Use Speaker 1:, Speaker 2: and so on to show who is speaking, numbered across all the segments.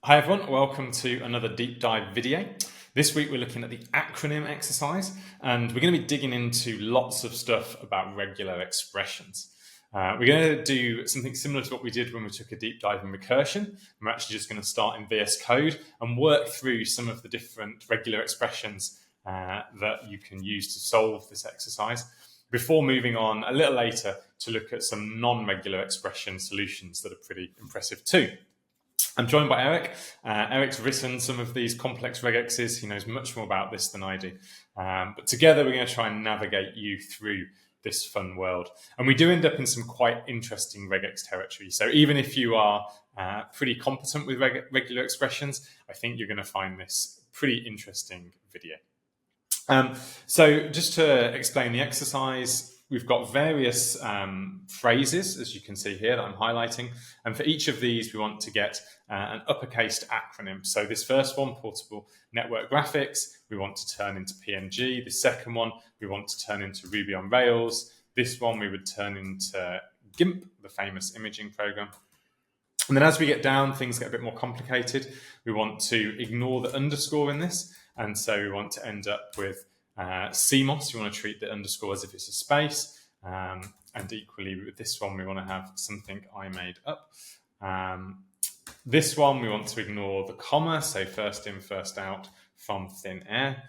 Speaker 1: Hi everyone, welcome to another deep dive video. This week we're looking at the acronym exercise and we're going to be digging into lots of stuff about regular expressions. We're going to do something similar to what we did when we took a deep dive in recursion. We're actually just going to start in VS Code and work through some of the different regular expressions that you can use to solve this exercise before moving on a little later to look at some non-regular expression solutions that are pretty impressive too. I'm joined by Eric. Eric's written some of these complex regexes. He knows much more about this than I do. But together we're going to try and navigate you through this fun world. And we do end up in some quite interesting regex territory. So even if you are pretty competent with regular expressions, I think you're going to find this pretty interesting video. So just to explain the exercise, we've got various phrases, as you can see here, that I'm highlighting. And for each of these, we want to get an uppercased acronym. So this first one, Portable Network Graphics, we want to turn into PNG. The second one, we want to turn into Ruby on Rails. This one, we would turn into GIMP, the famous imaging program. And then as we get down, things get a bit more complicated. We want to ignore the underscore in this. And so we want to end up with CMOS. You want to treat the underscore as if it's a space. And equally with this one, we want to have something I made up. This one, we want to ignore the comma, so first in, first out from thin air.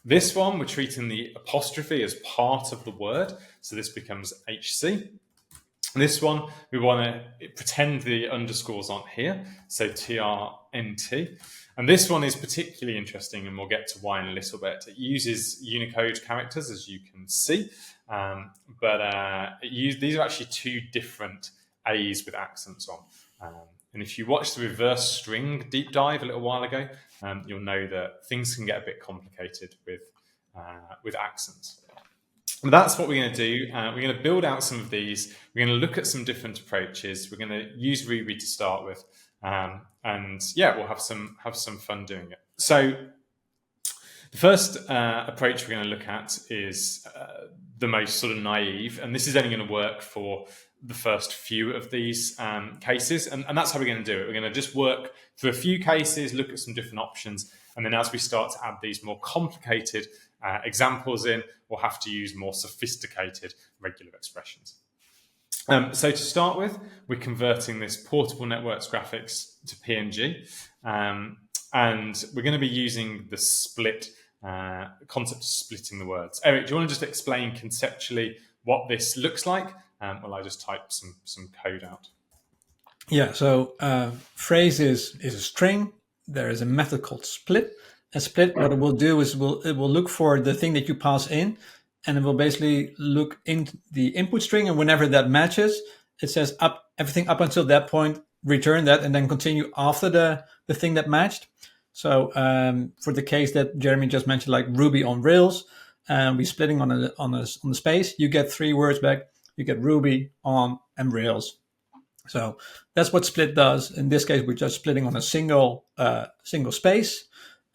Speaker 1: This one, we're treating the apostrophe as part of the word. So this becomes HC. This one, we want to pretend the underscores aren't here, so TRNT. And this one is particularly interesting, and we'll get to why in a little bit. It uses Unicode characters, as you can see, but these are actually two different A's with accents on. And if you watched the reverse string deep dive a little while ago, you'll know that things can get a bit complicated with accents. But that's what we're going to do. We're going to build out some of these. We're going to look at some different approaches. We're going to use Ruby to start with. And yeah, we'll have some fun doing it. So the first approach we're going to look at is the most sort of naive, and this is only going to work for the first few of these cases, and that's how we're going to do it. We're going to just work through a few cases, look at some different options, and then as we start to add these more complicated examples in, we'll have to use more sophisticated regular expressions. So to start with, we're converting this portable networks graphics to PNG, and we're going to be using the split concept of splitting the words. Eric, do you want to just explain conceptually what this looks like? Well, I just type some code out.
Speaker 2: Yeah, so phrase is a string. There is a method called split. A split, what it will do is it will look for the thing that you pass in, and it will basically look in the input string, and whenever that matches, it says everything up until that point, return that, and then continue after the thing that matched. So for the case that Jeremy just mentioned, like Ruby on Rails, we're splitting on the space, you get 3 words back. You get Ruby on and Rails. So that's what split does. In this case, we're just splitting on a single space,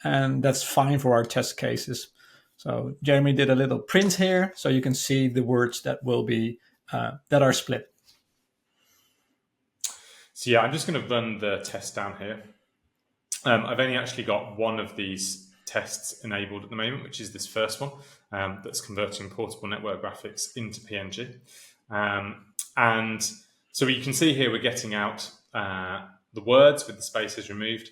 Speaker 2: and that's fine for our test cases. So Jeremy did a little print here, so you can see the words that will be that are split.
Speaker 1: So yeah, I'm just going to run the test down here. I've only actually got one of these tests enabled at the moment, which is this first one that's converting portable network graphics into PNG. And so you can see here we're getting out the words with the spaces removed.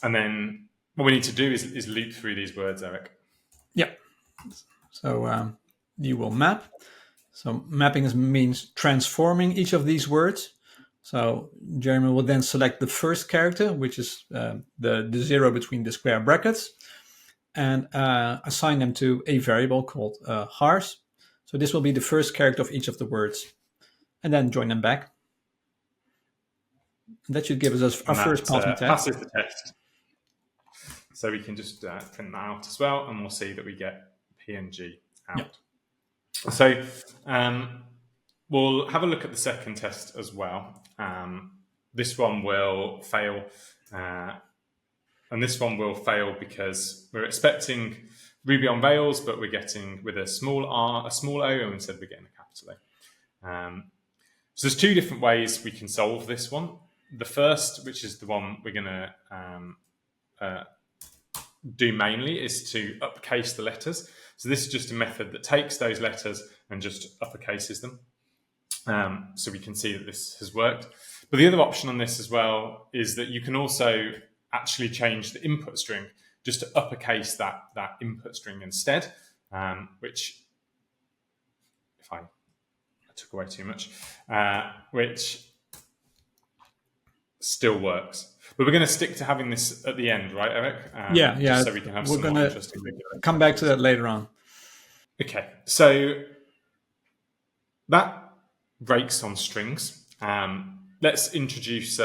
Speaker 1: And then what we need to do is loop through these words, Eric.
Speaker 2: Yeah. So you will map. So mapping means transforming each of these words. So Jeremy will then select the first character, which is the 0 between the square brackets, and assign them to a variable called hars. So this will be the first character of each of the words, and then join them back. And that should give us our first passing test.
Speaker 1: Passes the test. So we can just print that out as well, and we'll see that we get PNG out. Yeah. So we'll have a look at the second test as well. This one will fail, and this one will fail because we're expecting Ruby on Rails, but we're getting with a small r, a small o, and instead we're getting a capital A. So there's 2 different ways we can solve this one. the first, which is the one we're going to do mainly, is to uppercase the letters. So this is just a method that takes those letters and just uppercases them. So we can see that this has worked. But the other option on this as well is that you can also actually change the input string just to uppercase that input string instead, which, if I took away too much, which still works. But we're going to stick to having this at the end, right, Eric?
Speaker 2: Yeah.
Speaker 1: Just so we can have
Speaker 2: we're
Speaker 1: some
Speaker 2: going
Speaker 1: more
Speaker 2: to come back to that later on.
Speaker 1: Okay, so that breaks on strings. Let's introduce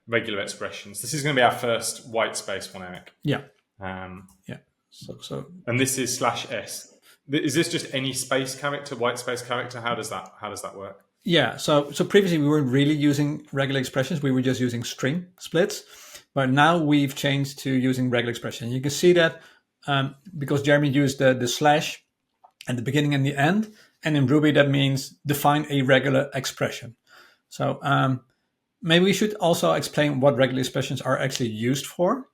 Speaker 1: regular expressions. This is going to be our first white space one, Eric.
Speaker 2: Yeah.
Speaker 1: Yeah.
Speaker 2: So
Speaker 1: and this is /s. Is this just any space character, white space character? How does that work?
Speaker 2: Yeah. So previously we weren't really using regular expressions. We were just using string splits, but now we've changed to using regular expressions. You can see that because Jeremy used the slash at the beginning and the end, and in Ruby that means define a regular expression. So maybe we should also explain what regular expressions are actually used for.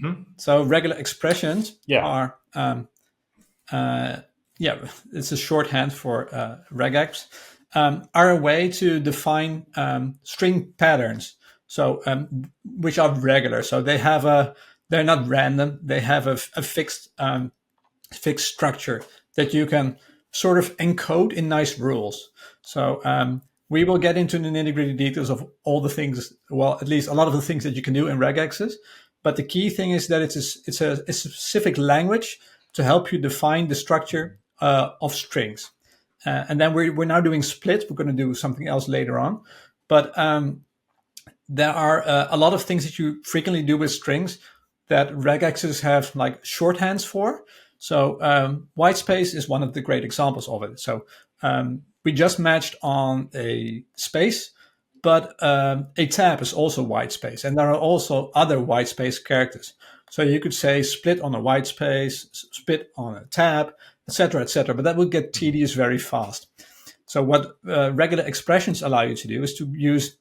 Speaker 1: Mm-hmm.
Speaker 2: So regular expressions are, it's a shorthand for regex, are a way to define string patterns. So which are regular. So they're not random. They have a fixed structure that you can sort of encode in nice rules. So we will get into the nitty-gritty details of all the things, well, at least a lot of the things that you can do in regexes. But the key thing is that it's a specific language to help you define the structure of strings. And then we're now doing splits. We're going to do something else later on. But there are a lot of things that you frequently do with strings that regexes have like shorthands for. So whitespace is one of the great examples of it. So we just matched on a space, but a tab is also whitespace. And there are also other whitespace characters. So you could say split on a whitespace, split on a tab, etc., etc. But that would get tedious very fast. So what regular expressions allow you to do is to use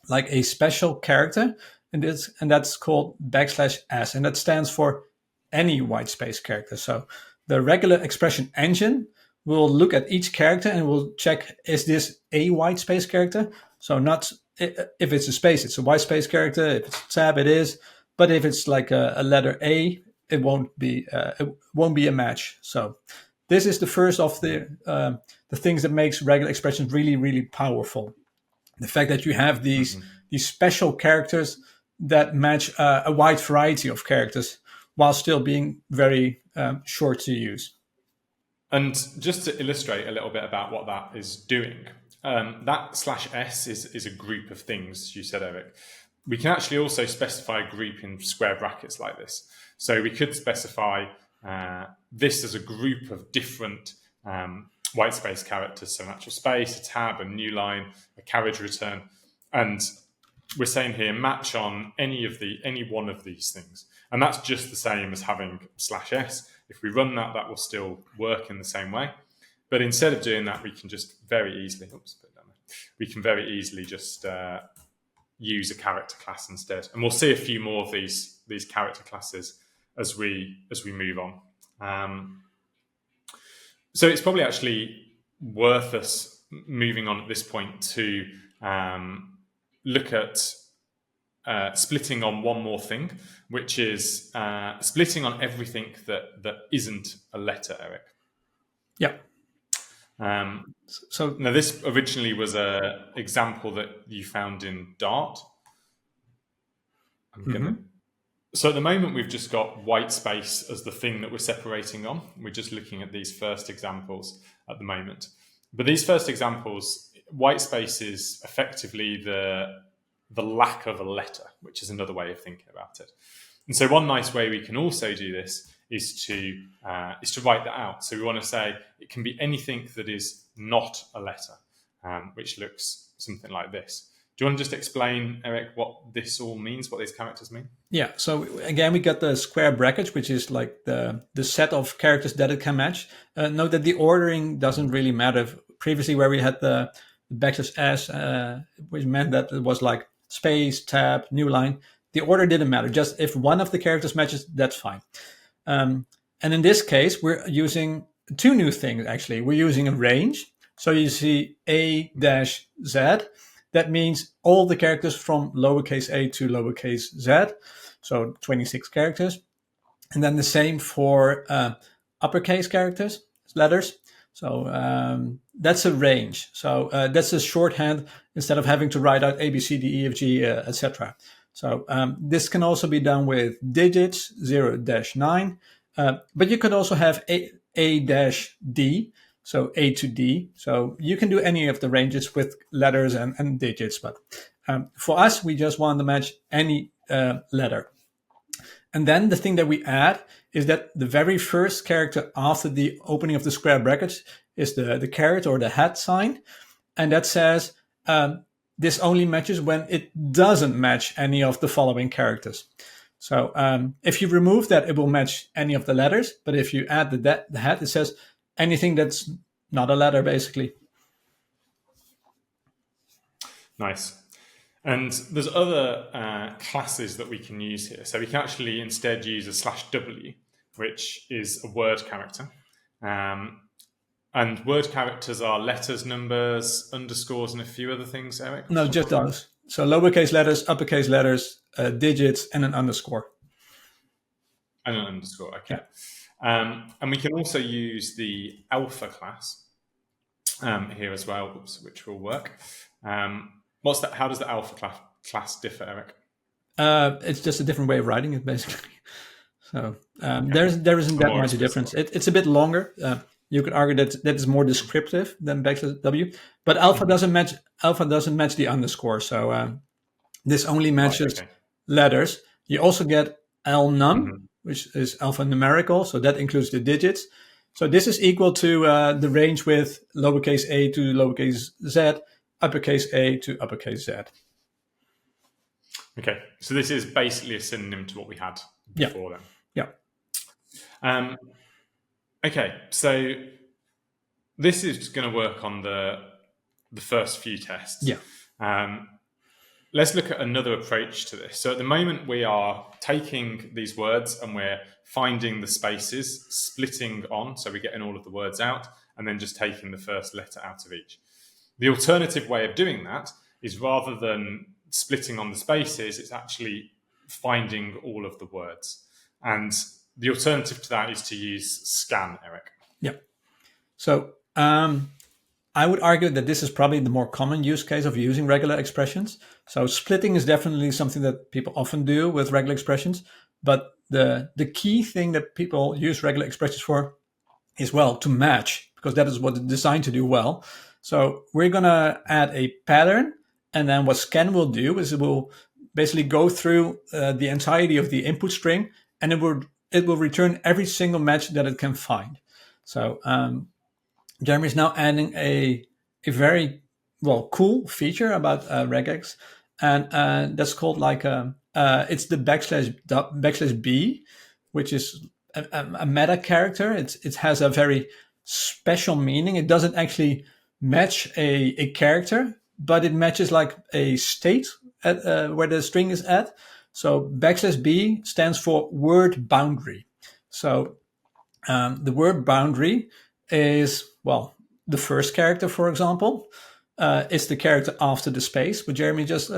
Speaker 2: like a special character, and that's called \s, and that stands for any whitespace character. So the regular expression engine will look at each character and will check, is this a whitespace character? So not if it's a space, it's a whitespace character. If it's a tab, it is. But if it's like a letter A, it won't be a match. So this is the first of the things that makes regular expressions really, really powerful. The fact that you have these special characters that match a wide variety of characters while still being very short to use.
Speaker 1: And just to illustrate a little bit about what that is doing, that /s is a group of things, you said, Eric. We can actually also specify a group in square brackets like this. So we could specify this as a group of different whitespace characters, so an actual space, a tab, a new line, a carriage return. And we're saying here match on any one of these things. And that's just the same as having /s. If we run that, that will still work in the same way. But instead of doing that, we can just very easily, just use a character class instead. And we'll see a few more of these character classes as we move on. So it's probably actually worth us moving on at this point to look at splitting on one more thing, which is splitting on everything that isn't a letter, Eric.
Speaker 2: Yeah.
Speaker 1: So now this originally was an example that you found in Dart. So at the moment, we've just got white space as the thing that we're separating on. We're just looking at these first examples at the moment. But these first examples, white space is effectively the lack of a letter, which is another way of thinking about it. And so one nice way we can also do this is to write that out. So we want to say it can be anything that is not a letter, which looks something like this. Do you want to just explain, Eric, what this all means, what these characters mean?
Speaker 2: Yeah, so again, we got the square brackets, which is like the set of characters that it can match. Note that the ordering doesn't really matter. Previously, where we had the \s, which meant that it was like space, tab, new line. The order didn't matter. Just if one of the characters matches, that's fine. And in this case, we're using two new things, actually. We're using a range. So you see A-Z. That means all the characters from lowercase a to lowercase z. So 26 characters. And then the same for uppercase characters, letters. So that's a range. So that's a shorthand instead of having to write out A, B, C, D, E, F, G, etc. So this can also be done with digits, 0-9. But you could also have A-D, so A to D. So you can do any of the ranges with letters and digits. But for us, we just want to match any letter. And then the thing that we add is that the very first character after the opening of the square brackets is the caret or the hat sign. And that says this only matches when it doesn't match any of the following characters. So if you remove that, it will match any of the letters. But if you add the hat, it says anything that's not a letter, basically.
Speaker 1: Nice. And there's other classes that we can use here. So we can actually instead use a /w, which is a word character. And word characters are letters, numbers, underscores, and a few other things, Eric?
Speaker 2: No, just those. So lowercase letters, uppercase letters, digits, and an underscore.
Speaker 1: And an underscore, okay. Yeah. And we can also use the alpha class here as well, which will work. What's that? How does the alpha class differ, Eric?
Speaker 2: It's just a different way of writing it, basically. So there isn't that much difference. It's a bit longer. You could argue that is more descriptive than \w, but alpha doesn't match. Alpha doesn't match the underscore. So this only matches letters. You also get alnum, which is alphanumerical. So that includes the digits. So this is equal to the range with lowercase a to lowercase z, uppercase a to uppercase z.
Speaker 1: Okay, so this is basically a synonym to what we had before then.
Speaker 2: Yeah.
Speaker 1: Okay, so this is going to work on the first few tests.
Speaker 2: Yeah.
Speaker 1: Let's look at another approach to this. So at the moment, we are taking these words and we're finding the spaces, splitting on, so we're getting all of the words out, and then just taking the first letter out of each. The alternative way of doing that is rather than splitting on the spaces, it's actually finding all of the words. And the alternative to that is to use scan, Eric.
Speaker 2: Yeah. So I would argue that this is probably the more common use case of using regular expressions. So splitting is definitely something that people often do with regular expressions. But the key thing that people use regular expressions for is, well, to match, because that is what it's designed to do well. So we're going to add a pattern. And then what scan will do is it will basically go through the entirety of the input string, and it will return every single match that it can find. So Jeremy is now adding a very cool feature about regex, and that's called like it's the \b, which is a meta character. It has a very special meaning. It doesn't actually match a character, but it matches like a state at, where the string is at. So \b stands for word boundary. So the word boundary is, well, the first character, for example, is the character after the space, what Jeremy just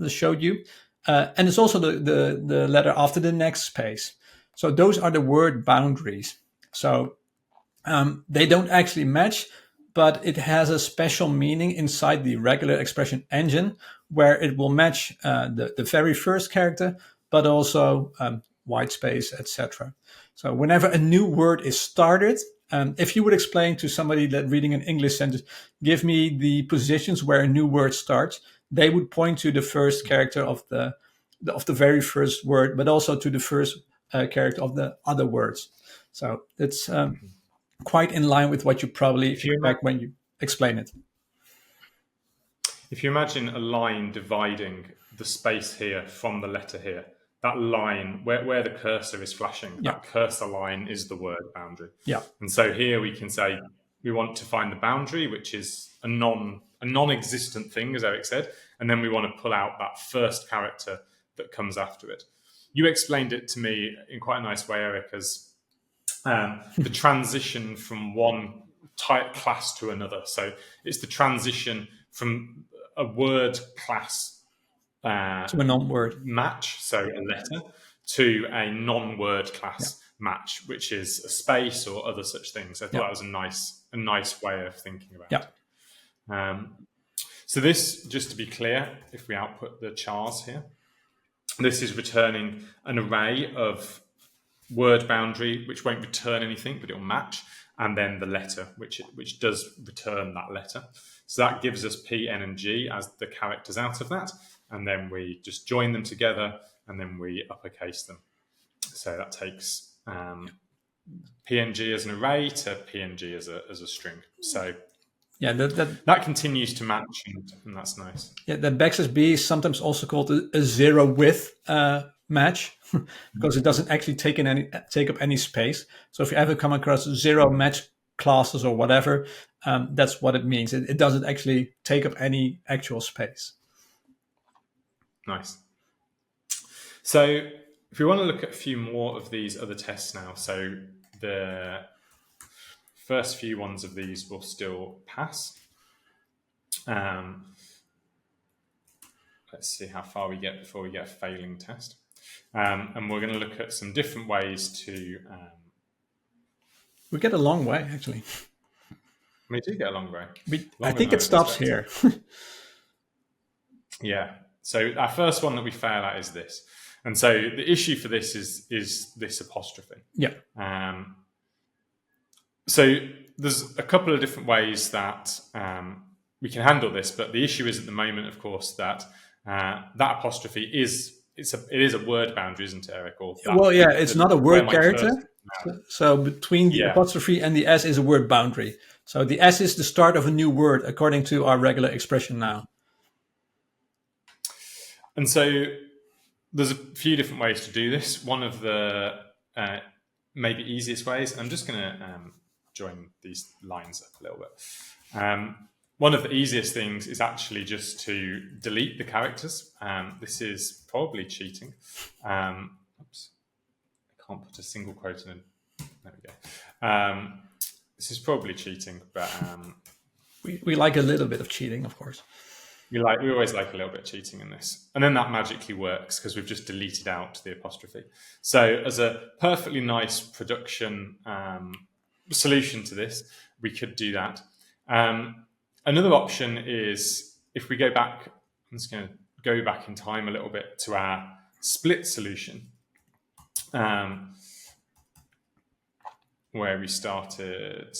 Speaker 2: showed you. And it's also the letter after the next space. So those are the word boundaries. So they don't actually match, but it has a special meaning inside the regular expression engine where it will match the very first character, but also white space, etc. So whenever a new word is started, if you would explain to somebody that reading an English sentence, give me the positions where a new word starts, they would point to the first character of the very first word, but also to the first character of the other words. So it's quite in line with what you probably expect when you explain it.
Speaker 1: If you imagine a line dividing the space here from the letter here, that line where the cursor is flashing, that cursor line is the word boundary.
Speaker 2: Yeah.
Speaker 1: And so here we can say we want to find the boundary, which is a a non-existent thing, as Eric said, and then we want to pull out that first character that comes after it. You explained it to me in quite a nice way, Eric, as the transition from one type class to another. So it's the transition from a word class
Speaker 2: to a non-word
Speaker 1: match, so a letter, to a non-word class match, which is a space or other such things. I thought that was a nice way of thinking about it. So this, just to be clear, if we output the chars here, this is returning an array of word boundary, which won't return anything, but it'll match, and then the letter, which does return that letter. So that gives us P, N, and G as the characters out of that, and then we just join them together, and then we uppercase them. So that takes PNG as an array to PNG as a string. So that continues to match, and that's nice.
Speaker 2: Yeah, the backslash B is sometimes also called a zero width match because it doesn't actually take up any space. So if you ever come across zero match classes or whatever, that's what it means. It doesn't actually take up any actual space.
Speaker 1: Nice. So if we want to look at a few more of these other tests now, so the first few ones of these will still pass. Let's see how far we get before we get a failing test. And we're going to look at some different ways to...
Speaker 2: we get a long way, actually.
Speaker 1: We do get a long way.
Speaker 2: I think it stops here.
Speaker 1: Yeah. So our first one that we fail at is this. And so the issue for this is this apostrophe.
Speaker 2: Yeah.
Speaker 1: So there's a couple of different ways that we can handle this, but the issue is at the moment, of course, that that apostrophe is a word boundary, isn't it, Eric?
Speaker 2: It's not a word character. So between the apostrophe and the S is a word boundary. So the S is the start of a new word according to our regular expression now.
Speaker 1: And so there's a few different ways to do this. One of the maybe easiest ways, I'm just going to join these lines up a little bit. One of the easiest things is actually just to delete the characters. This is probably cheating. Oops, I can't put a single quote in. There we go. This is probably cheating, but
Speaker 2: we like a little bit of cheating, of course.
Speaker 1: We always like a little bit of cheating in this. And then that magically works because we've just deleted out the apostrophe. So as a perfectly nice production solution to this, we could do that. Another option is if we go back, I'm just going to go back in time a little bit to our split solution, where we started,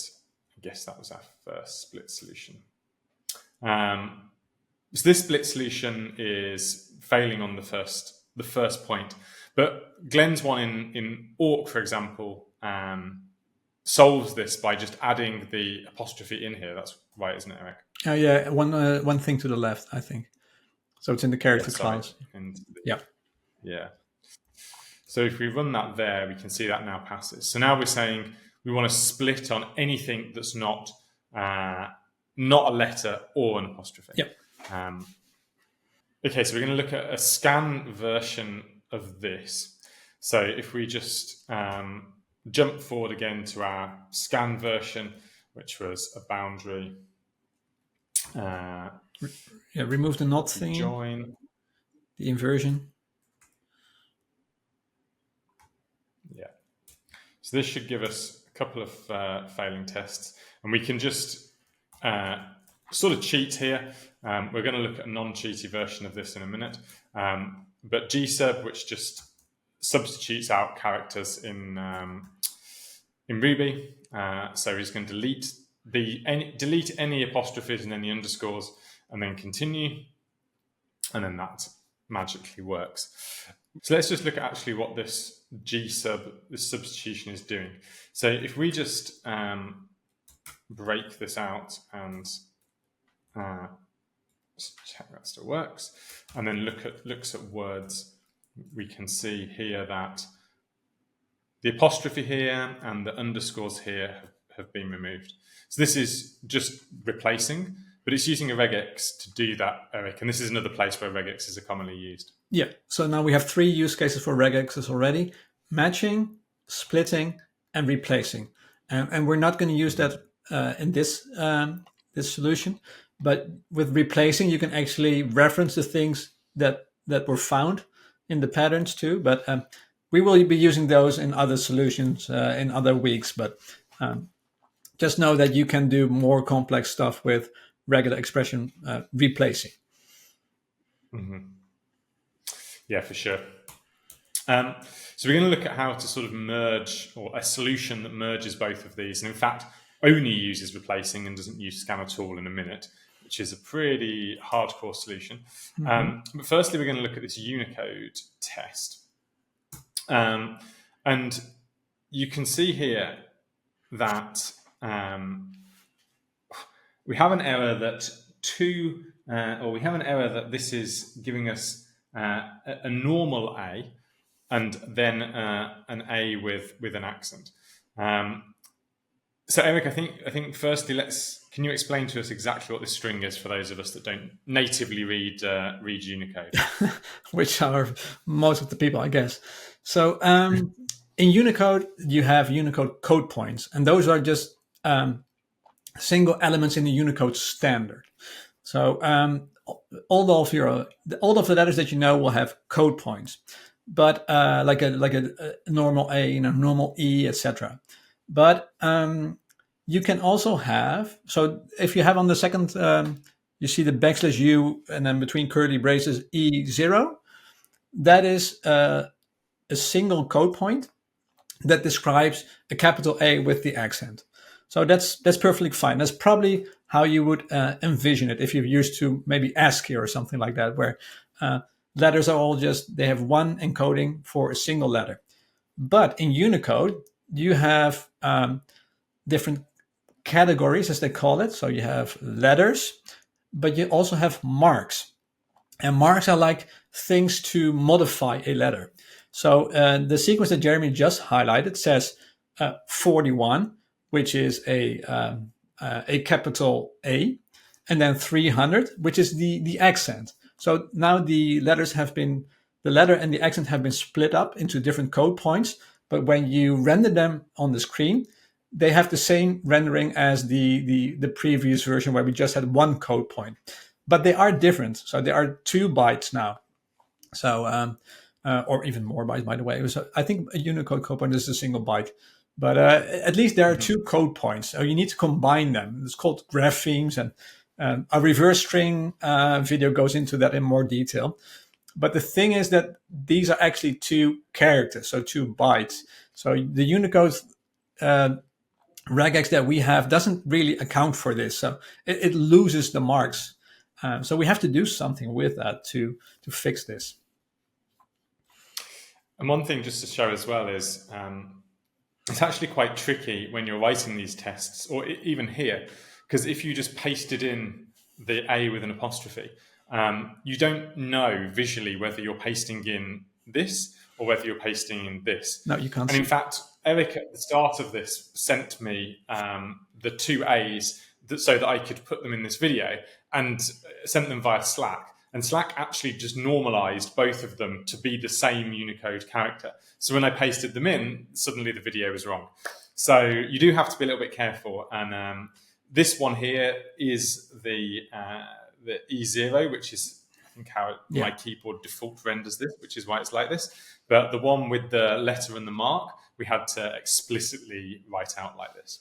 Speaker 1: I guess that was our first split solution. So this split solution is failing on the first point, but Glenn's one in awk, for example, solves this by just adding the apostrophe in here. That's right, isn't it, Eric?
Speaker 2: One thing to the left, I think. So it's in the character class.
Speaker 1: Yeah. So if we run that there, we can see that now passes. So now we're saying we want to split on anything that's not a letter or an apostrophe.
Speaker 2: Yep.
Speaker 1: Okay, so we're going to look at a scan version of this. So if we just jump forward again to our scan version, which was a boundary.
Speaker 2: Remove the not thing.
Speaker 1: Join.
Speaker 2: The inversion.
Speaker 1: Yeah. So this should give us a couple of failing tests. And we can just sort of cheat here. We're going to look at a non-cheaty version of this in a minute. But gsub, which just substitutes out characters in Ruby. So he's going to delete any apostrophes and any underscores, and then continue. And then that magically works. So let's just look at actually what this gsub, this substitution, is doing. So if we just break this out and check that still works, and then looks at words, we can see here that the apostrophe here and the underscores here have been removed. So this is just replacing but it's using a regex to do that, Eric. And this is another place where regexes are commonly used.
Speaker 2: Yeah. So now we have 3 use cases for regexes already: matching, splitting, and replacing. And we're not going to use that in this this solution. But with replacing, you can actually reference the things that were found in the patterns too. But we will be using those in other solutions in other weeks. But just know that you can do more complex stuff with regular expression replacing.
Speaker 1: Mm-hmm. Yeah, for sure. So we're going to look at how to sort of merge, or a solution that merges both of these, and in fact only uses replacing and doesn't use scan at all in a minute, which is a pretty hardcore solution. Mm-hmm. But firstly, we're going to look at this Unicode test. And you can see here that we have an error that we have an error that this is giving us a normal A, and then an A with an accent. So Eric, I think firstly, can you explain to us exactly what this string is for those of us that don't natively read Unicode?
Speaker 2: Which are most of the people, I guess. So in Unicode, you have Unicode code points, and those are just single elements in the Unicode standard. So all of the letters that you know will have code points, but like a normal A, normal E, etc. But you can also have, so if you have on the second, you see the \U and then between curly braces E0, that is a single code point that describes a capital A with the accent. So that's perfectly fine. That's probably how you would envision it if you're used to maybe ASCII or something like that, where letters are all they have one encoding for a single letter. But in Unicode, you have different categories, as they call it. So you have letters, but you also have marks. And marks are like things to modify a letter. So the sequence that Jeremy just highlighted says 41, which is a capital A, and then 300, which is the accent. So now the letter and the accent have been split up into different code points, but when you render them on the screen, they have the same rendering as the previous version where we just had one code point. But they are different. So there are 2 bytes now. So, or even more bytes, by the way. So I think a Unicode code point is a single byte. But at least there are 2 code points. So you need to combine them. It's called graphemes, and a reverse string video goes into that in more detail. But the thing is that these are actually 2 characters, so 2 bytes. So the Unicode regex that we have doesn't really account for this. So it loses the marks. So we have to do something with that to fix this.
Speaker 1: And one thing just to show as well is it's actually quite tricky when you're writing these tests, or even here, because if you just pasted in the A with an apostrophe, you don't know visually whether you're pasting in this or whether you're pasting in this.
Speaker 2: No, you can't.
Speaker 1: And in fact, Eric at the start of this sent me the 2 A's so that I could put them in this video, and sent them via Slack. And Slack actually just normalized both of them to be the same Unicode character. So when I pasted them in, suddenly the video was wrong. So you do have to be a little bit careful. And this one here is the E0, which is, I think, how my keyboard default renders this, which is why it's like this. But the one with the letter and the mark, we had to explicitly write out like this.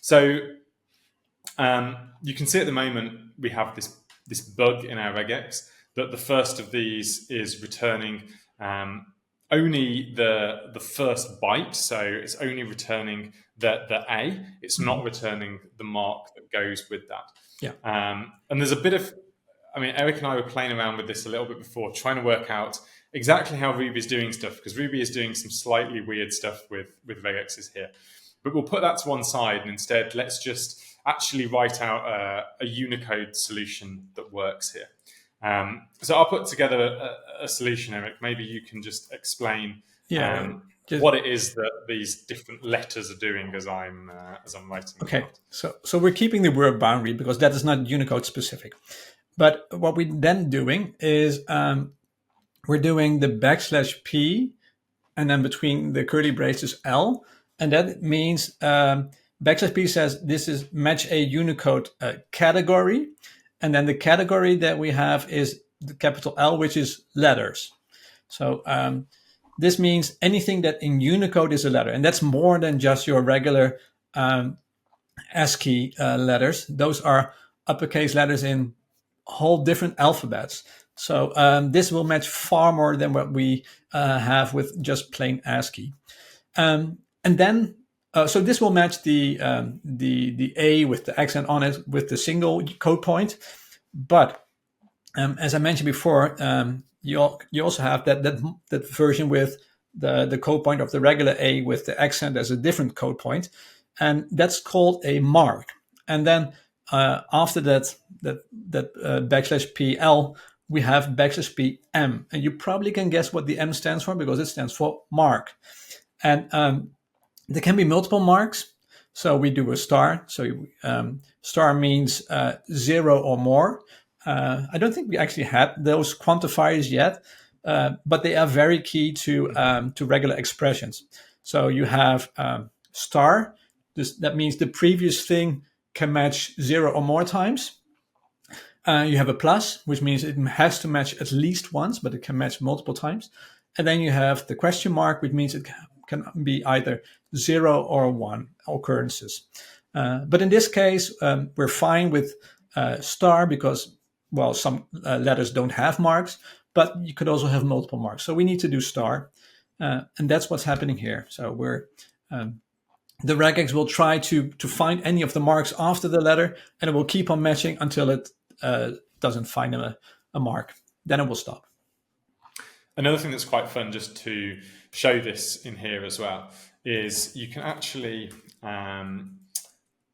Speaker 1: So you can see at the moment we have this bug in our regex that the first of these is returning only the first byte. So it's only returning the A. It's not returning the mark that goes with that.
Speaker 2: Yeah.
Speaker 1: And there's a bit of, Eric and I were playing around with this a little bit before, trying to work out exactly how Ruby is doing stuff, because Ruby is doing some slightly weird stuff with regexes here. But we'll put that to one side, and instead let's just actually write out a Unicode solution that works here. So I'll put together a solution, Eric. Maybe you can just explain what it is that these different letters are doing as I'm writing.
Speaker 2: Okay, so we're keeping the word boundary because that is not Unicode specific. But what we're then doing is we're doing the \p and then between the curly braces L, and that means \p says this is match a Unicode category, and then the category that we have is the capital L, which is letters. So this means anything that in Unicode is a letter, and that's more than just your regular ASCII letters. Those are uppercase letters in whole different alphabets. So this will match far more than what we have with just plain ASCII. And then, so this will match the A with the accent on it with the single code point. But as I mentioned before, you also have that version with the code point of the regular A with the accent as a different code point, and that's called a mark. And then after that \PL, we have \PM, and you probably can guess what the M stands for because it stands for mark. And there can be multiple marks. So we do a star. So star means 0 or more. I don't think we actually had those quantifiers yet, but they are very key to regular expressions. So you have star. That means the previous thing can match 0 or more times. You have a plus, which means it has to match at least once, but it can match multiple times. And then you have the question mark, which means it can be either 0 or 1 occurrences. But in this case, we're fine with star because, well, some letters don't have marks, but you could also have multiple marks. So we need to do star, and that's what's happening here. So we're the regex will try to find any of the marks after the letter, and it will keep on matching until it doesn't find a mark. Then it will stop.
Speaker 1: Another thing that's quite fun, just to show this in here as well, is you can actually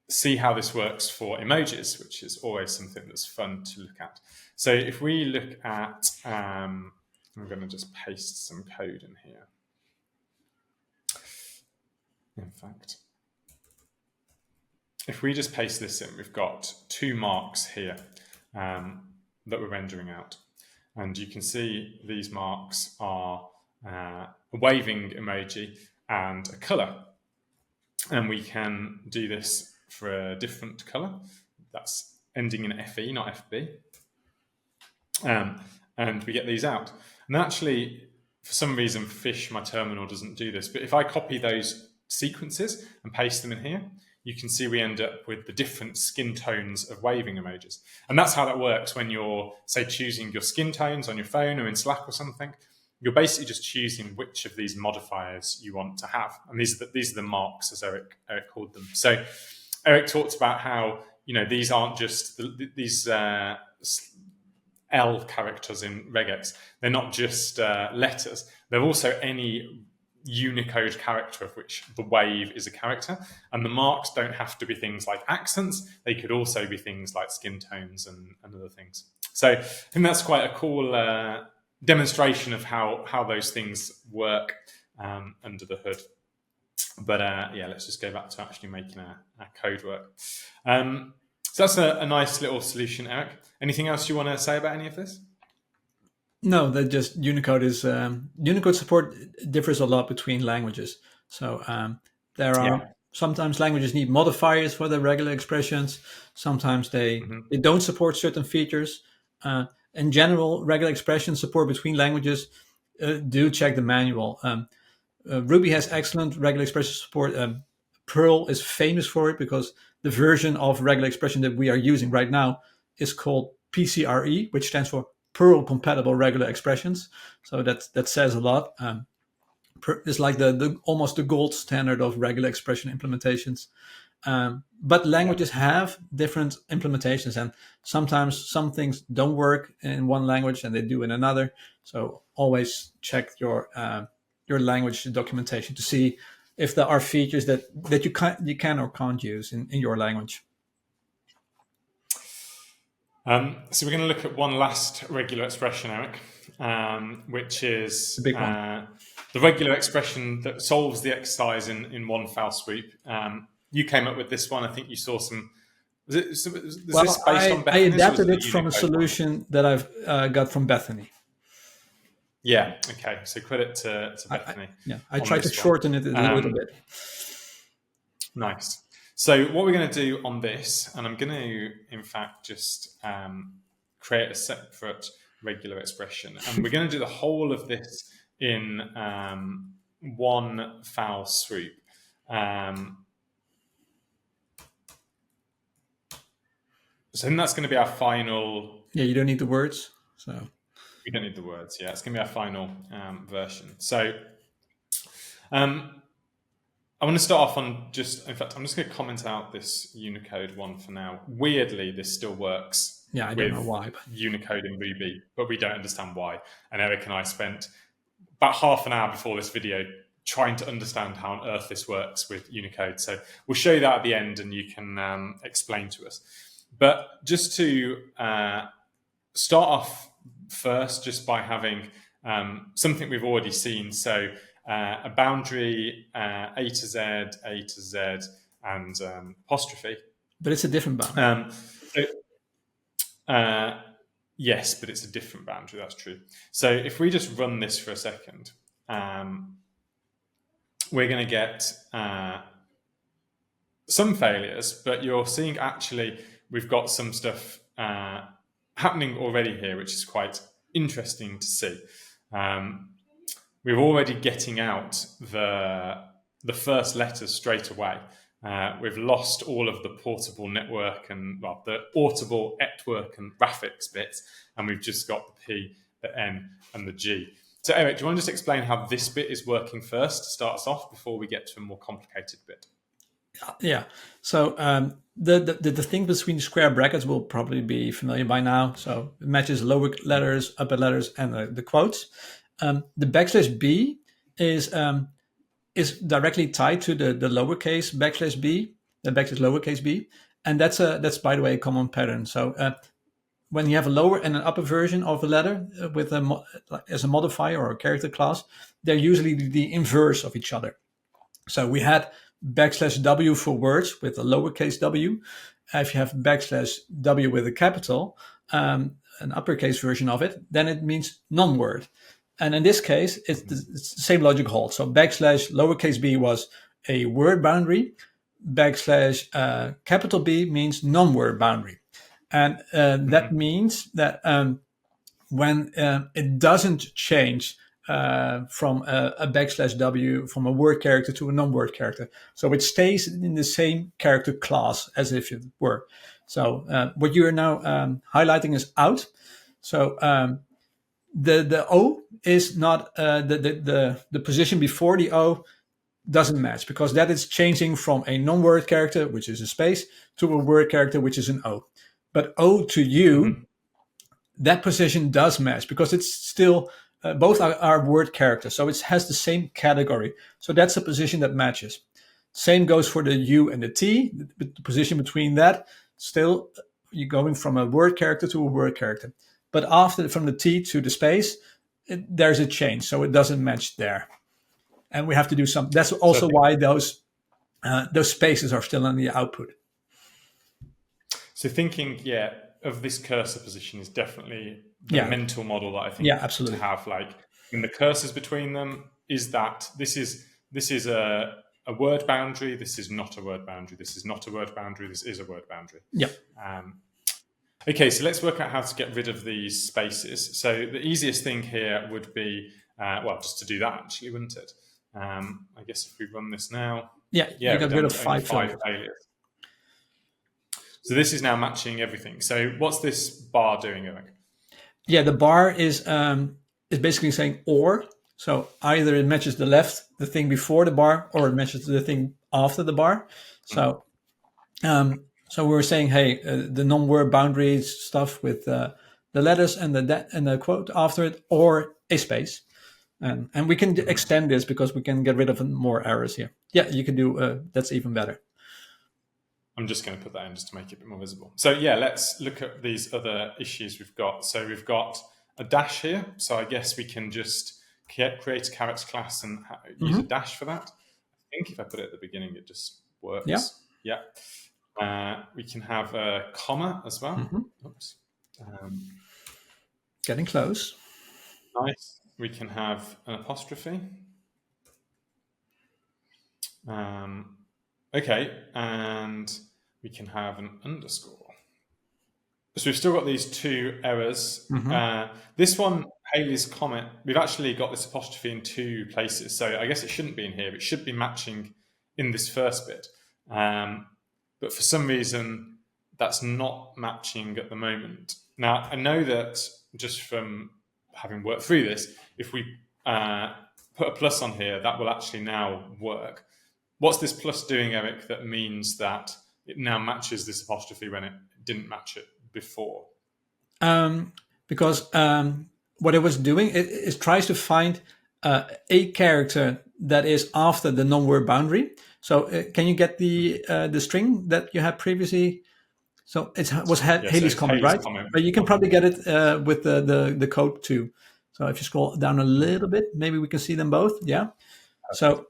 Speaker 1: see how this works for emojis, which is always something that's fun to look at. So if we look at, I'm going to just paste some code in here. In fact, if we just paste this in, we've got 2 marks here that we're rendering out. And you can see these marks are a waving emoji and a color. And we can do this for a different color. That's ending in FE, not FB. And we get these out. And actually, for some reason, Fish, my terminal, doesn't do this. But if I copy those sequences and paste them in here, you can see we end up with the different skin tones of waving emojis. And that's how that works when you're, say, choosing your skin tones on your phone or in Slack or something. You're basically just choosing which of these modifiers you want to have. And these are the marks, as Eric called them. So Eric talked about how, these aren't just these L characters in regex. They're not just letters. They're also any Unicode character of which the wave is a character, and the marks don't have to be things like accents. They could also be things like skin tones and other things. So I think that's quite a cool demonstration of how those things work under the hood. But let's just go back to actually making our code work. So that's a nice little solution, Eric. Anything else you want to say about any of this?
Speaker 2: No, that just Unicode is Unicode support differs a lot between languages. So there are sometimes languages need modifiers for the regular expressions. Sometimes they don't support certain features. In general, regular expressions support between languages. Do check the manual. Ruby has excellent regular expression support. Perl is famous for it because the version of regular expression that we are using right now is called PCRE, which stands for Perl compatible regular expressions. So that says a lot. It's like the almost the gold standard of regular expression implementations. But languages have different implementations, and sometimes some things don't work in one language and they do in another. So always check your language documentation to see if there are features that you can or can't use in your language.
Speaker 1: So we're going to look at one last regular expression, Eric, which is
Speaker 2: The big one.
Speaker 1: The regular expression that solves the exercise in one foul swoop. You came up with this one. I think you saw some. Was this based on
Speaker 2: I
Speaker 1: Bethany's?
Speaker 2: adapted it from a solution that I've got from Bethany.
Speaker 1: Yeah. Okay. So credit to Bethany.
Speaker 2: I tried to shorten it a little bit.
Speaker 1: Nice. So what we're going to do on this, and I'm going to, in fact, just create a separate regular expression, and we're going to do the whole of this in one foul swoop. So I think that's going to be our final.
Speaker 2: Yeah, you don't need the words, so
Speaker 1: we don't need the words. Yeah, it's going to be our final version. So I want to start off on in fact, I'm just going to comment out this Unicode one for now. Weirdly, this still works.
Speaker 2: Yeah, I don't know why.
Speaker 1: But Unicode in Ruby, but we don't understand why. And Eric and I spent about half an hour before this video trying to understand how on earth this works with Unicode. So we'll show you that at the end and you can explain to us. But just to start off first, just by having something we've already seen. So a boundary, A to Z, and apostrophe.
Speaker 2: But it's a different boundary.
Speaker 1: Yes, but it's a different boundary. That's true. So if we just run this for a second, we're going to get some failures, but you're seeing actually we've got some stuff happening already here, which is quite interesting to see. We're already getting out the first letters straight away. We've lost all of the portable network and the audible network and graphics bits, and we've just got the P, the N, and the G. So Eric, do you want to just explain how this bit is working first to start us off before we get to a more complicated bit?
Speaker 2: Yeah. So the thing between square brackets will probably be familiar by now. So it matches lower letters, upper letters, and the quotes. The \b is directly tied to the lowercase \b, the lowercase b, and that's by the way a common pattern. So when you have a lower and an upper version of a letter with as a modifier or a character class, they're usually the inverse of each other. So we had \w for words with a lowercase w. If you have \w with a capital, an uppercase version of it, then it means non-word. And in this case, it's the same logic holds. So \lowercase b was a word boundary. Capital B means non-word boundary. And that means that when it doesn't change from a \w from a word character to a non-word character. So it stays in the same character class as if it were. So what you are now highlighting is out. So the O is not the position before the O doesn't match, because that is changing from a non-word character, which is a space, to a word character, which is an O. But O to U, that position does match, because it's still both are word characters, so it has the same category. So that's a position that matches. Same goes for the U and the T. The position between that, still you're going from a word character to a word character. But after from the T to the space, there's a change, so it doesn't match there, and we have to do something. That's also why those spaces are still in the output.
Speaker 1: So thinking, of this cursor position is definitely the mental model that I think
Speaker 2: absolutely
Speaker 1: to have. Like in the cursors between them, is that this is a word boundary. This is not a word boundary. This is not a word boundary. This is a word boundary.
Speaker 2: Yeah.
Speaker 1: Okay, so let's work out how to get rid of these spaces. So the easiest thing here would be, just to do that actually, wouldn't it? I guess if we run this now.
Speaker 2: You got rid of five
Speaker 1: failures. So this is now matching everything. So what's this bar doing, Eric?
Speaker 2: Yeah, the bar is basically saying or. So either it matches the thing before the bar, or it matches the thing after the bar. So so we were saying, hey, the non-word boundaries stuff with the letters and the quote after it, or a space. And we can extend this because we can get rid of more errors here. Yeah, you can do that's even better.
Speaker 1: I'm just going to put that in just to make it a bit more visible. So yeah, let's look at these other issues we've got. So we've got a dash here. So I guess we can just create a character class and use a dash for that. I think if I put it at the beginning, it just works. Yeah. We can have a comma as well. Oops.
Speaker 2: Getting close.
Speaker 1: Nice. We can have an apostrophe. Okay, and we can have an underscore. So we've still got these two errors. This one, Halley's Comet, we've actually got this apostrophe in two places. So I guess it shouldn't be in here. It should be matching in this first bit. But for some reason, that's not matching at the moment. Now, I know that just from having worked through this, if we put a plus on here, that will actually now work. What's this plus doing, Eric, that means that it now matches this apostrophe when it didn't match it before?
Speaker 2: Because what it was doing is tries to find a character that is after the non-word boundary. So can you get the string that you had previously? So it was Halley's Comet, right? But you can probably get it with the code too. So if you scroll down a little bit, maybe we can see them both. Yeah. So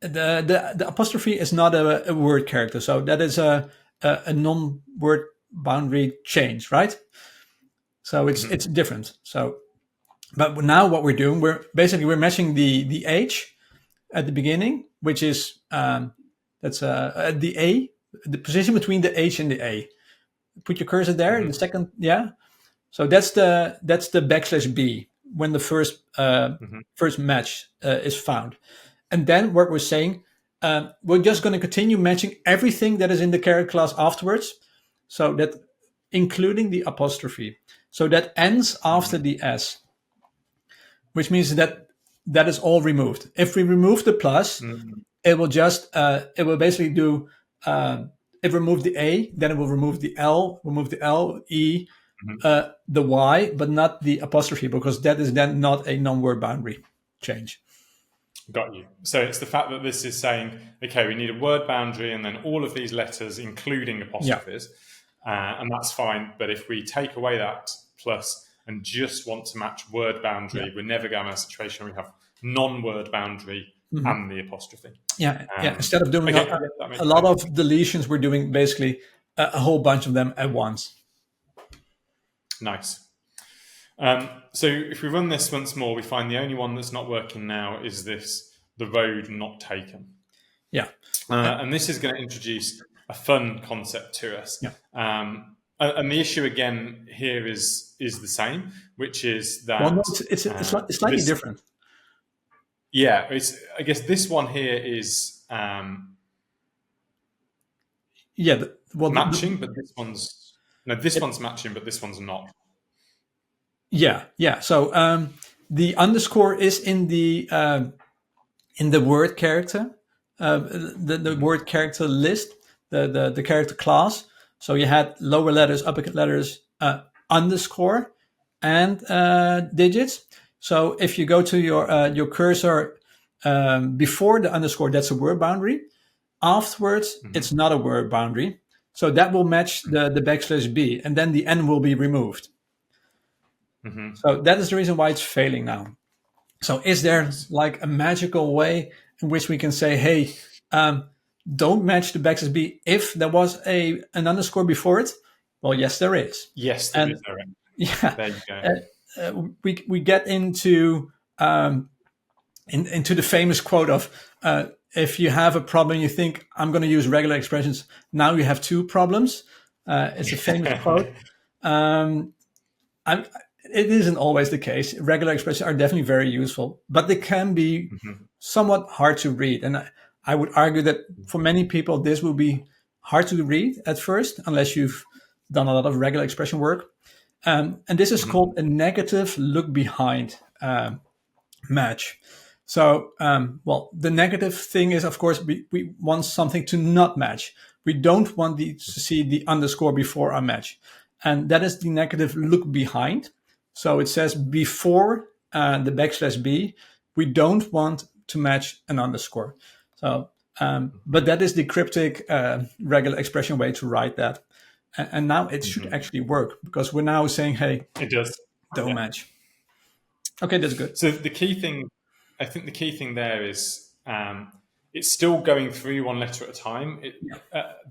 Speaker 2: the apostrophe is not a word character. So that is a non-word boundary change, right? So it's different. So, but now what we're doing, we're matching the H at the beginning, which is that's the A, the position between the H and the A. Put your cursor there in the second, yeah. So that's the \B when the first match is found, and then what we're saying, we're just going to continue matching everything that is in the character class afterwards, so that including the apostrophe, so that ends after the S, which means that is all removed. If we remove the plus, it will just it will basically do it remove the A, then it will remove the L, E. The Y, but not the apostrophe, because that is then not a non-word boundary change.
Speaker 1: Got you. So it's the fact that this is saying, okay, we need a word boundary and then all of these letters, including apostrophes, and that's fine. But if we take away that plus and just want to match word boundary, we're never going to have a situation where we have non-word boundary and the apostrophe.
Speaker 2: Instead of doing a lot of deletions, we're doing basically a whole bunch of them at once.
Speaker 1: Nice. So if we run this once more, we find the only one that's not working now is the road not taken.
Speaker 2: Yeah.
Speaker 1: And this is going to introduce a fun concept to us.
Speaker 2: Yeah.
Speaker 1: And the issue again here is the same, which is that...
Speaker 2: Well, no, it's slightly different.
Speaker 1: Yeah, I guess this one here is matching, but this one's... No, this one's matching, but this one's not.
Speaker 2: Yeah. So the underscore is in the word character, the word character list, the character class. So you had lower letters, upper letters, underscore, and digits. So if you go to your cursor before the underscore, that's a word boundary. Afterwards, it's not a word boundary. So that will match the \B, and then the N will be removed. So that is the reason why it's failing now. So is there like a magical way in which we can say, hey, don't match the \B if there was an underscore before it? Well, yes, there is.
Speaker 1: Yes, there is.
Speaker 2: Yeah,
Speaker 1: there you go.
Speaker 2: We get into the famous quote of if you have a problem, you think I'm going to use regular expressions. Now you have two problems. It's a famous quote. It isn't always the case. Regular expressions are definitely very useful, but they can be somewhat hard to read. And I would argue that for many people, this will be hard to read at first, unless you've done a lot of regular expression work. And this is called a negative look behind match. So, the negative thing is, of course, we want something to not match. We don't want to see the underscore before our match. And that is the negative look behind. So it says before the \B, we don't want to match an underscore. So But that is the cryptic regular expression way to write that. And now it should actually work, because we're now saying, hey,
Speaker 1: It does.
Speaker 2: don't match. Okay, that's good.
Speaker 1: So the key thing, I think the key thing there is it's still going through one letter at a time,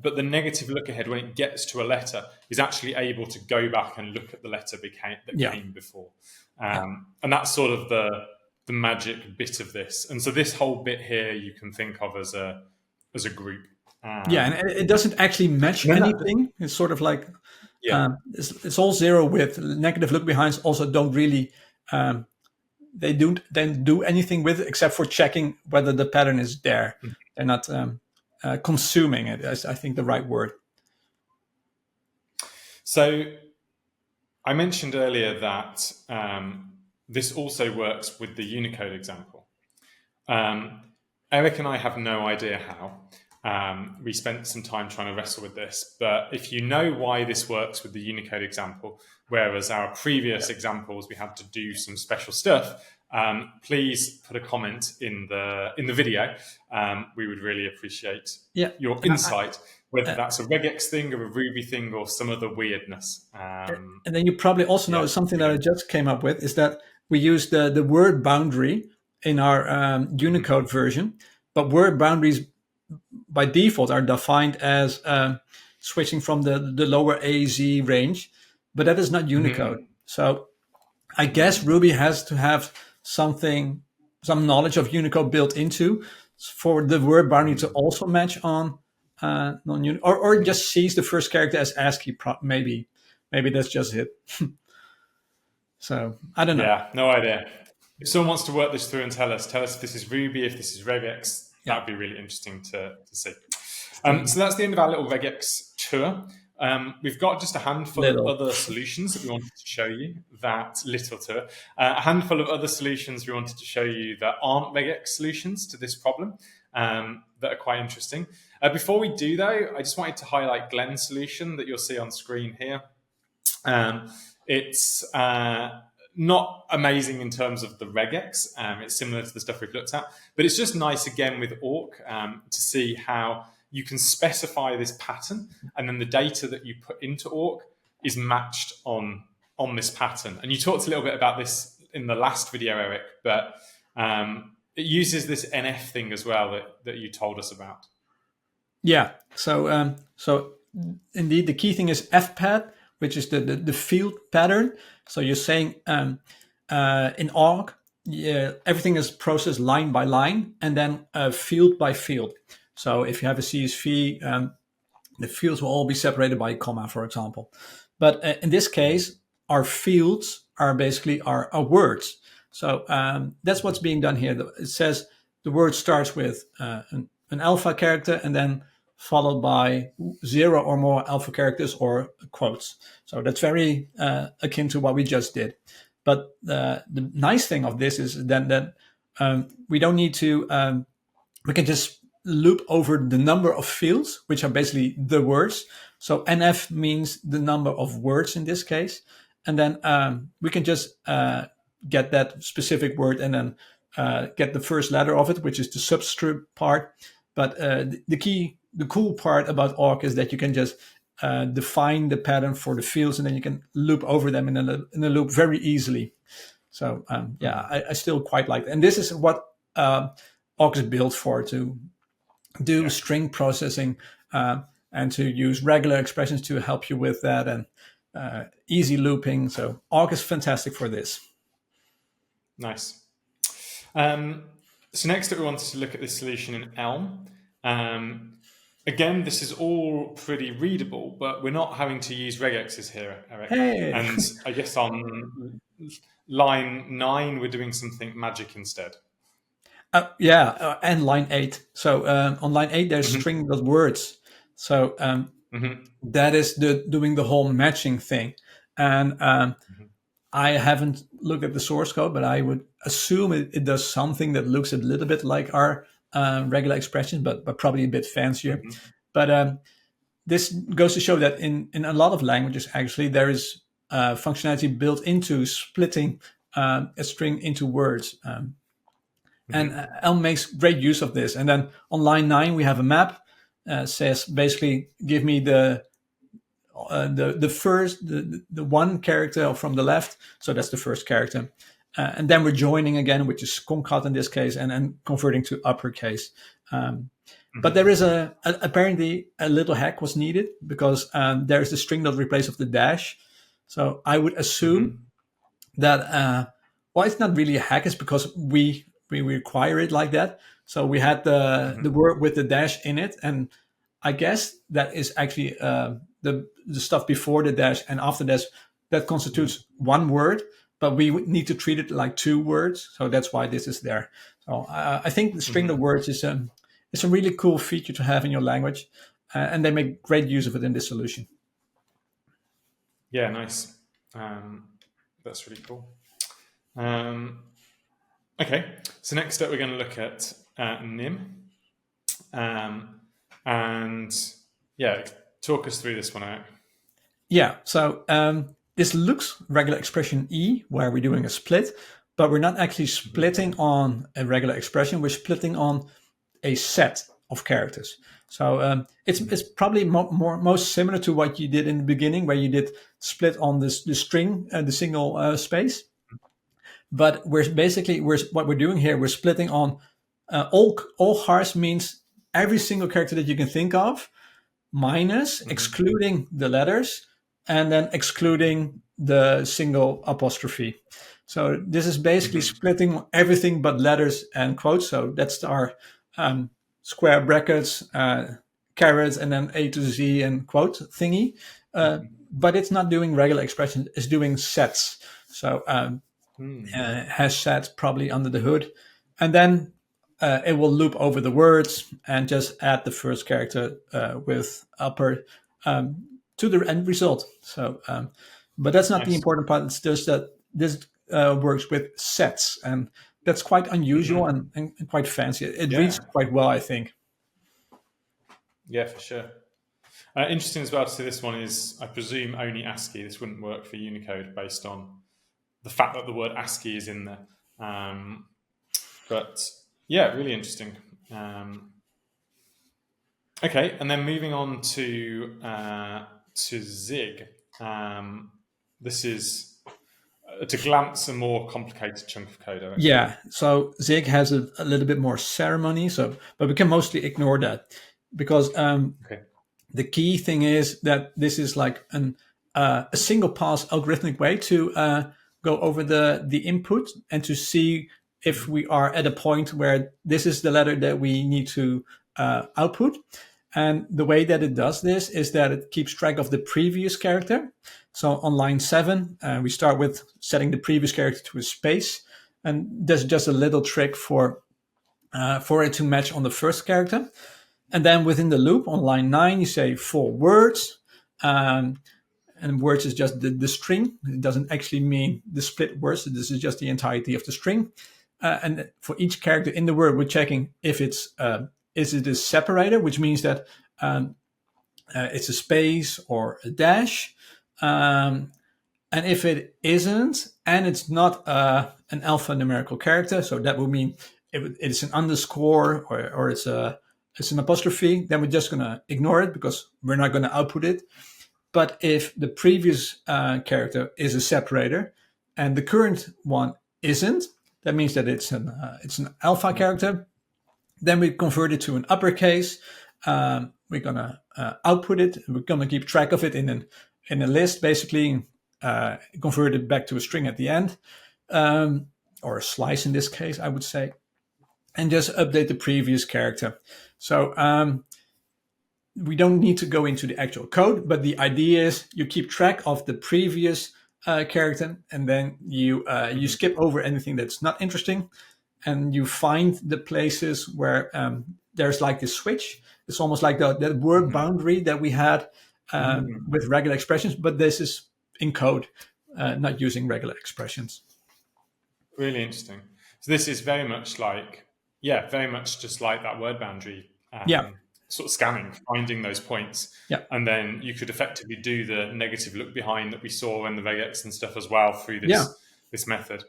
Speaker 1: but the negative look ahead, when it gets to a letter, is actually able to go back and look at the letter that came before. And that's sort of the magic bit of this. And so this whole bit here you can think of as a group.
Speaker 2: And it doesn't actually match anything. It's sort of like it's all zero with negative look behinds. Also, don't really they don't then do anything with it except for checking whether the pattern is there. They're not consuming it. Is I think the right word.
Speaker 1: So I mentioned earlier that this also works with the Unicode example. Eric and I have no idea how. We spent some time trying to wrestle with this, but if you know why this works with the Unicode example, whereas our previous examples we had to do some special stuff, please put a comment in the video. We would really appreciate your insight, whether that's a regex thing or a Ruby thing or some other weirdness.
Speaker 2: And then you probably also know something that I just came up with is that we use the word boundary in our Unicode version, but word boundaries by default are defined as switching from the lower AZ range, but that is not Unicode. So I guess Ruby has to have some knowledge of Unicode built into for the word boundary to also match on non-Unicode, or just sees the first character as ASCII. Maybe that's just it. So I don't know.
Speaker 1: Yeah, no idea. If someone wants to work this through and tell us if this is Ruby, if this is regex, that'd be really interesting to see. So that's the end of our little regex tour. We've got just a handful of other solutions that we wanted to show you. A handful of other solutions we wanted to show you that aren't regex solutions to this problem, that are quite interesting. Before we do, though, I just wanted to highlight Glenn's solution that you'll see on screen here. It's not amazing in terms of the regex. It's similar to the stuff we've looked at, but it's just nice again with awk to see how you can specify this pattern, and then the data that you put into awk is matched on this pattern. And you talked a little bit about this in the last video, Eric, but it uses this NF thing as well that you told us about. Yeah.
Speaker 2: So indeed, the key thing is fpad, which is the field pattern. So you're saying in awk, everything is processed line by line and then field by field. So if you have a CSV, the fields will all be separated by a comma, for example. But in this case, our fields are basically our words. So that's what's being done here. It says the word starts with an alpha character and then followed by 0 or more alpha characters or quotes. So that's very akin to what we just did. But the nice thing of this is then that we don't need to, we can just loop over the number of fields, which are basically the words. So NF means the number of words in this case. And then we can just get that specific word and then get the first letter of it, which is the subscript part. But the cool part about awk is that you can just define the pattern for the fields and then you can loop over them in a loop very easily. So I still quite like it. And this is what awk is built for, to do string processing and to use regular expressions to help you with that, and easy looping. So awk is fantastic for this.
Speaker 1: Nice. So next up, we wanted to look at this solution in Elm. Again, this is all pretty readable, but we're not having to use regexes here, Eric.
Speaker 2: Hey.
Speaker 1: And I guess on line 9, we're doing something magic instead.
Speaker 2: And line 8. So on line 8, there's string.words. So that is doing the whole matching thing. And I haven't looked at the source code, but I would assume it does something that looks a little bit like our regular expressions, but probably a bit fancier. But this goes to show that in a lot of languages, actually, there is functionality built into splitting a string into words. And Elm makes great use of this. And then on line 9, we have a map. Says basically, give me the first, the one character from the left. So that's the first character. And then we're joining again, which is concat in this case, and then converting to uppercase. But there is apparently a little hack was needed, because there's the string dot replace of the dash. So I would assume that, well, it's not really a hack, it's because we require it like that. So we had the word with the dash in it, and I guess that is actually the stuff before the dash and after dash that constitutes one word, but we would need to treat it like two words. So that's why this is there. So I think the string of words is it's a really cool feature to have in your language, and they make great use of it in this solution.
Speaker 1: Yeah, nice. That's really cool. Okay, so next up we're going to look at nym. And yeah, talk us through this one out.
Speaker 2: Yeah, so this looks regular expression E, where we're doing a split, but we're not actually splitting on a regular expression. We're splitting on a set of characters. So it's probably most similar to what you did in the beginning, where you did split on the string, the single space. But what we're doing here, we're splitting on all hars means every single character that you can think of, minus excluding the letters, and then excluding the single apostrophe. So this is basically splitting everything but letters and quotes. So that's our square brackets, carrots, and then A to Z and quote thingy. But it's not doing regular expressions, it's doing sets. So has sets probably under the hood. And then it will loop over the words and just add the first character with upper to the end result. So, but that's not the important part. It's just that this works with sets, and that's quite unusual and quite fancy. It reads quite well, I think.
Speaker 1: Yeah, for sure. Interesting as well to see this one is, I presume, only ASCII. This wouldn't work for Unicode based on the fact that the word ASCII is in there. But yeah, really interesting. Okay, and then moving on to Zig. This is, at a glance, a more complicated chunk of code, I reckon.
Speaker 2: Yeah, so Zig has a little bit more ceremony, but we can mostly ignore that, because the key thing is that this is like a single pass algorithmic way to go over the input and to see if we are at a point where this is the letter that we need to output. And the way that it does this is that it keeps track of the previous character. So on line 7, we start with setting the previous character to a space. And there's just a little trick for it to match on the first character. And then within the loop on line 9, you say 4 words. And words is just the string. It doesn't actually mean the split words. This is just the entirety of the string. And for each character in the word, we're checking if it's is it a separator, which means that it's a space or a dash. And if it isn't, and it's not an alphanumerical character, so that would mean it's an underscore or it's an apostrophe, then we're just going to ignore it because we're not going to output it. But if the previous character is a separator and the current one isn't, that means that it's an alpha character. Then we convert it to an uppercase. We're gonna output it. We're gonna keep track of it in a list, basically, convert it back to a string at the end, or a slice in this case, I would say, and just update the previous character. So we don't need to go into the actual code, but the idea is you keep track of the previous character, and then you skip over anything that's not interesting. And you find the places where there's like this switch. It's almost like that word boundary that we had with regular expressions, but this is in code, not using regular expressions.
Speaker 1: Really interesting. So this is very much just like that word boundary. Sort of scanning, finding those points.
Speaker 2: Yeah.
Speaker 1: And then you could effectively do the negative look behind that we saw in the regex and stuff as well through this method.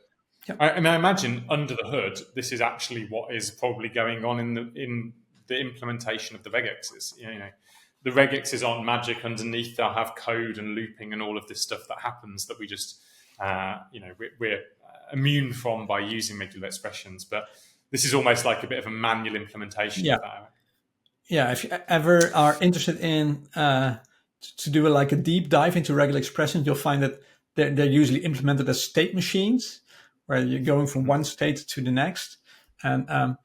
Speaker 2: Yep.
Speaker 1: I mean, I imagine under the hood, this is actually what is probably going on in the implementation of the regexes. You know, the regexes aren't magic underneath; they'll have code and looping and all of this stuff that happens that we just, we're immune from by using regular expressions. But this is almost like a bit of a manual implementation
Speaker 2: Yeah.
Speaker 1: of that.
Speaker 2: Yeah, if you ever are interested in to do like a deep dive into regular expressions, you'll find that they're usually implemented as state machines, where you're going from one state to the next. And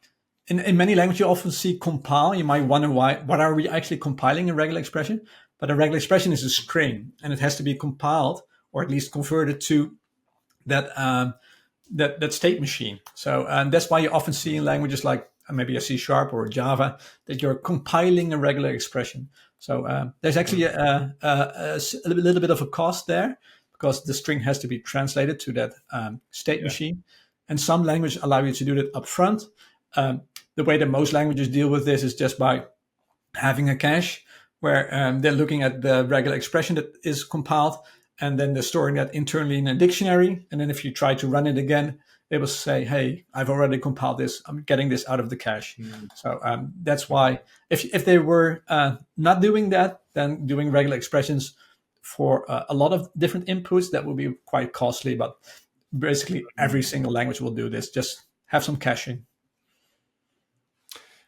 Speaker 2: in many languages, you often see compile. You might wonder what are we actually compiling a regular expression? But a regular expression is a string, and it has to be compiled or at least converted to that that state machine. So that's why you often see in languages like maybe a C# or a Java that you're compiling a regular expression. So there's actually a little bit of a cost there because the string has to be translated to that state machine. And some languages allow you to do that up front. The way that most languages deal with this is just by having a cache where they're looking at the regular expression that is compiled, and then they're storing that internally in a dictionary. And then if you try to run it again, they will say, hey, I've already compiled this. I'm getting this out of the cache. So that's why if they were not doing that, then doing regular expressions for a lot of different inputs, that will be quite costly. But basically every single language will do this. Just have some caching.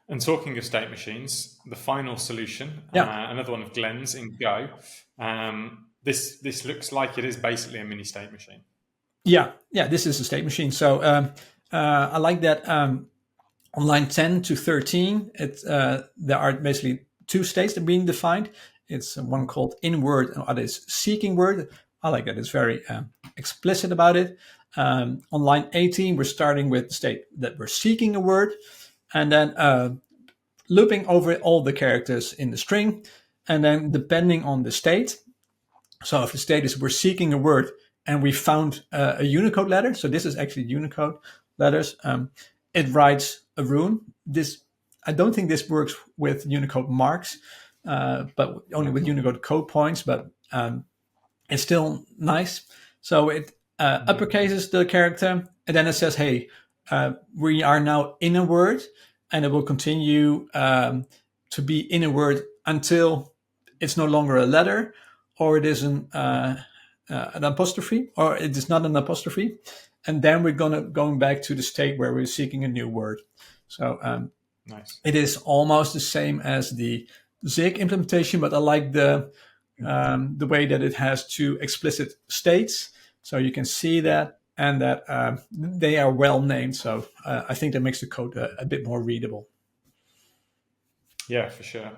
Speaker 1: And talking of state machines, the final solution, another one of Glenn's in Go, this looks like it is basically a mini state machine.
Speaker 2: Yeah, this is a state machine. So I like that on line 10 to 13, there are basically two states that are being defined. It's one called in-word and other is seeking word. I like that. It's very explicit about it. On line 18, we're starting with the state that we're seeking a word, and then looping over all the characters in the string. And then depending on the state, so if the state is we're seeking a word and we found a Unicode letter, so this is actually Unicode letters, it writes a rune. I don't think this works with Unicode marks, but only with Unicode code points, but it's still nice. So it uppercases the character, and then it says, hey, we are now in a word, and it will continue to be in a word until it's no longer a letter, or it is an apostrophe, or it is not an apostrophe. And then we're going back to the state where we're seeking a new word. So
Speaker 1: nice.
Speaker 2: It is almost the same as the Zig implementation, but I like the way that it has two explicit states. So you can see that, and that they are well named. So I think that makes the code a bit more readable.
Speaker 1: Yeah, for sure.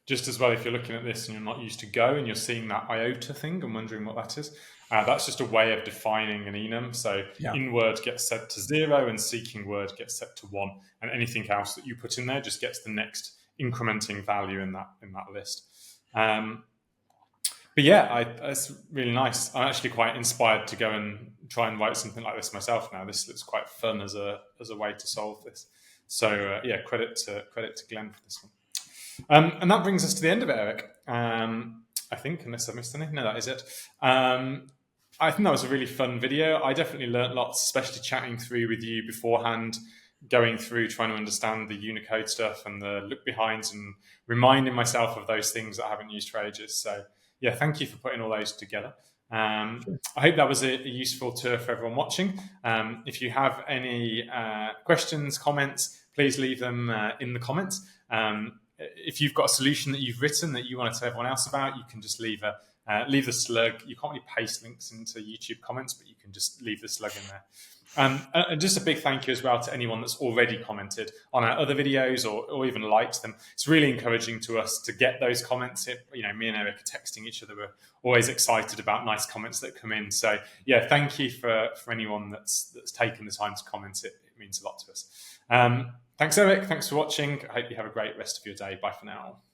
Speaker 1: Just as well, if you're looking at this and you're not used to Go and you're seeing that iota thing and wondering what that is, that's just a way of defining an enum. So in-word gets set to 0 and seeking word gets set to 1. And anything else that you put in there just gets the next incrementing value in that list. But yeah, it's really nice. I'm actually quite inspired to go and try and write something like this myself now. This looks quite fun as a way to solve this. So yeah, credit to Glenn for this one. And that brings us to the end of it, Eric. I think, unless I've missed anything. No, that is it. I think that was a really fun video. I definitely learned lots, especially chatting through with you beforehand, going through trying to understand the Unicode stuff and the look behinds and reminding myself of those things that I haven't used for ages. So yeah, thank you for putting all those together. I hope that was a useful tour for everyone watching. If you have any questions, comments, please leave them in the comments. If you've got a solution that you've written that you want to tell everyone else about, you can just leave the slug. You can't really paste links into YouTube comments, but you can just leave the slug in there. And just a big thank you as well to anyone that's already commented on our other videos or even liked them. It's really encouraging to us to get those comments. Me and Eric are texting each other. We're always excited about nice comments that come in. So yeah, thank you for anyone that's taken the time to comment. It means a lot to us. Thanks, Eric. Thanks for watching. I hope you have a great rest of your day. Bye for now.